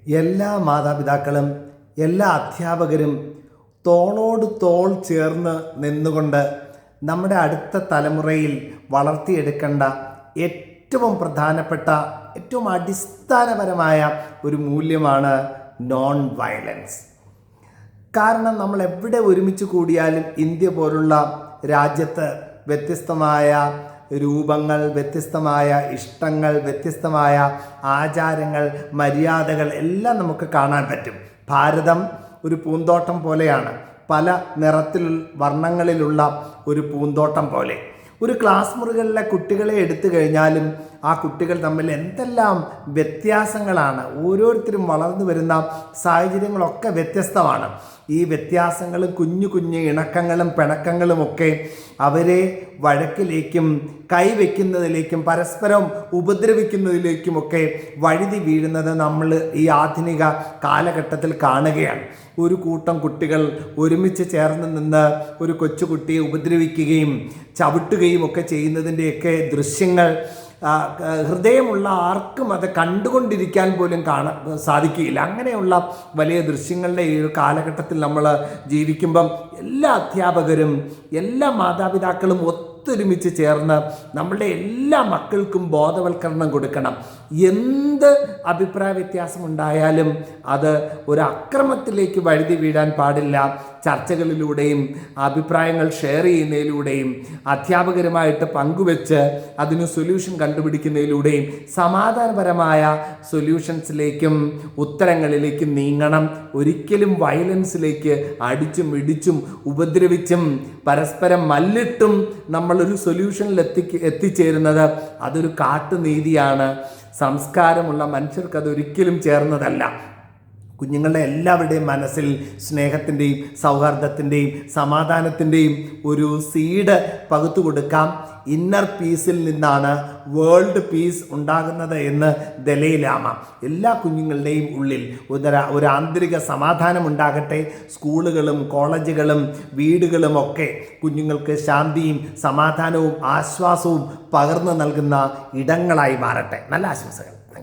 എല്ലാ മാതാപിതാക്കളും എല്ലാ അധ്യാപകരും തോളോട് തോൾ ചേർന്ന് നിന്നുകൊണ്ട് നമ്മുടെ അടുത്ത തലമുറയിൽ വളർത്തിയെടുക്കേണ്ട ഏറ്റവും പ്രധാനപ്പെട്ട ഏറ്റവും അടിസ്ഥാനപരമായ ഒരു മൂല്യമാണ് നോൺ വയലൻസ്. കാരണം നമ്മൾ എവിടെ ഒരുമിച്ച് കൂടിയാലും ഇന്ത്യ പോലുള്ള രാജ്യത്ത് വ്യത്യസ്തമായ രൂപങ്ങൾ, വ്യത്യസ്തമായ ഇഷ്ടങ്ങൾ, വ്യത്യസ്തമായ ആചാരങ്ങൾ, മര്യാദകൾ എല്ലാം നമുക്ക് കാണാൻ പറ്റും. ഭാരതം ഒരു പൂന്തോട്ടം പോലെയാണ്, പല നിറത്തിൽ വർണ്ണങ്ങളിലുള്ള ഒരു പൂന്തോട്ടം പോലെ. ഒരു ക്ലാസ് മുറികളിലെ കുട്ടികളെ എടുത്തു കഴിഞ്ഞാലും ആ കുട്ടികൾ തമ്മിൽ എന്തെല്ലാം വ്യത്യാസങ്ങളാണ്. ഓരോരുത്തരും വളർന്നു വരുന്ന സാഹചര്യങ്ങളൊക്കെ വ്യത്യസ്തമാണ്. ഈ വ്യത്യാസങ്ങളും കുഞ്ഞു കുഞ്ഞു ഇണക്കങ്ങളും പിണക്കങ്ങളുമൊക്കെ അവരെ വഴക്കിലേക്കും കൈവയ്ക്കുന്നതിലേക്കും പരസ്പരം ഉപദ്രവിക്കുന്നതിലേക്കുമൊക്കെ വഴുതി വീഴുന്നത് നമ്മൾ ഈ ആധുനിക കാലഘട്ടത്തിൽ കാണുകയാണ്. ഒരു കൂട്ടം കുട്ടികൾ ഒരുമിച്ച് ചേർന്ന് നിന്ന് ഒരു കൊച്ചുകുട്ടിയെ ഉപദ്രവിക്കുകയും ചവിട്ടുകയും ഒക്കെ ചെയ്യുന്നതിൻ്റെയൊക്കെ ദൃശ്യങ്ങൾ ഹൃദയമുള്ള ആർക്കും അത് കണ്ടുകൊണ്ടിരിക്കാൻ പോലും സാധിക്കുകയില്ല. അങ്ങനെയുള്ള വലിയ ദൃശ്യങ്ങളുടെ ഈ ഒരു കാലഘട്ടത്തിൽ നമ്മൾ ജീവിക്കുമ്പം എല്ലാ അധ്യാപകരും എല്ലാ മാതാപിതാക്കളും ഒത്തൊരുമിച്ച് ചേർന്ന് നമ്മളുടെ എല്ലാ മക്കൾക്കും ബോധവൽക്കരണം കൊടുക്കണം. എന്ത് അഭിപ്രായ വ്യത്യാസമുണ്ടായാലും അത് ഒരു അക്രമത്തിലേക്ക് വഴുതി വീഴാൻ പാടില്ല. ചർച്ചകളിലൂടെയും അഭിപ്രായങ്ങൾ ഷെയർ ചെയ്യുന്നതിലൂടെയും അധ്യാപകരുമായിട്ട് പങ്കുവെച്ച് അതിന് സൊല്യൂഷൻ കണ്ടുപിടിക്കുന്നതിലൂടെയും സമാധാനപരമായ സൊല്യൂഷൻസിലേക്കും ഉത്തരങ്ങളിലേക്കും നീങ്ങണം. ഒരിക്കലും വയലൻസിലേക്ക് അടിച്ചും ഇടിച്ചും ഉപദ്രവിച്ചും പരസ്പരം മല്ലിട്ടും നമ്മളൊരു സൊല്യൂഷനിൽ എത്തിച്ചേരുന്നത് അതൊരു കാട്ടുനീതിയാണ്. സംസ്കാരമുള്ള മനുഷ്യർക്ക് അതൊരിക്കലും ചേർന്നതല്ല. കുഞ്ഞുങ്ങളുടെ എല്ലാവരുടെയും മനസ്സിൽ സ്നേഹത്തിൻ്റെയും സൗഹാർദ്ദത്തിൻ്റെയും സമാധാനത്തിൻ്റെയും ഒരു സീഡ് പകുത്തു കൊടുക്കാം. ഇന്നർ പീസിൽ നിന്നാണ് വേൾഡ് പീസ് ഉണ്ടാകുന്നത് എന്ന് ദലൈലാമ. എല്ലാ കുഞ്ഞുങ്ങളുടെയും ഉള്ളിൽ ഒരു ആന്തരിക സമാധാനം ഉണ്ടാകട്ടെ. സ്കൂളുകളും കോളേജുകളും വീടുകളും ഒക്കെ കുഞ്ഞുങ്ങൾക്ക് ശാന്തിയും സമാധാനവും ആശ്വാസവും പകർന്നു നൽകുന്ന ഇടങ്ങളായി മാറട്ടെ. നല്ല ആശംസകൾ.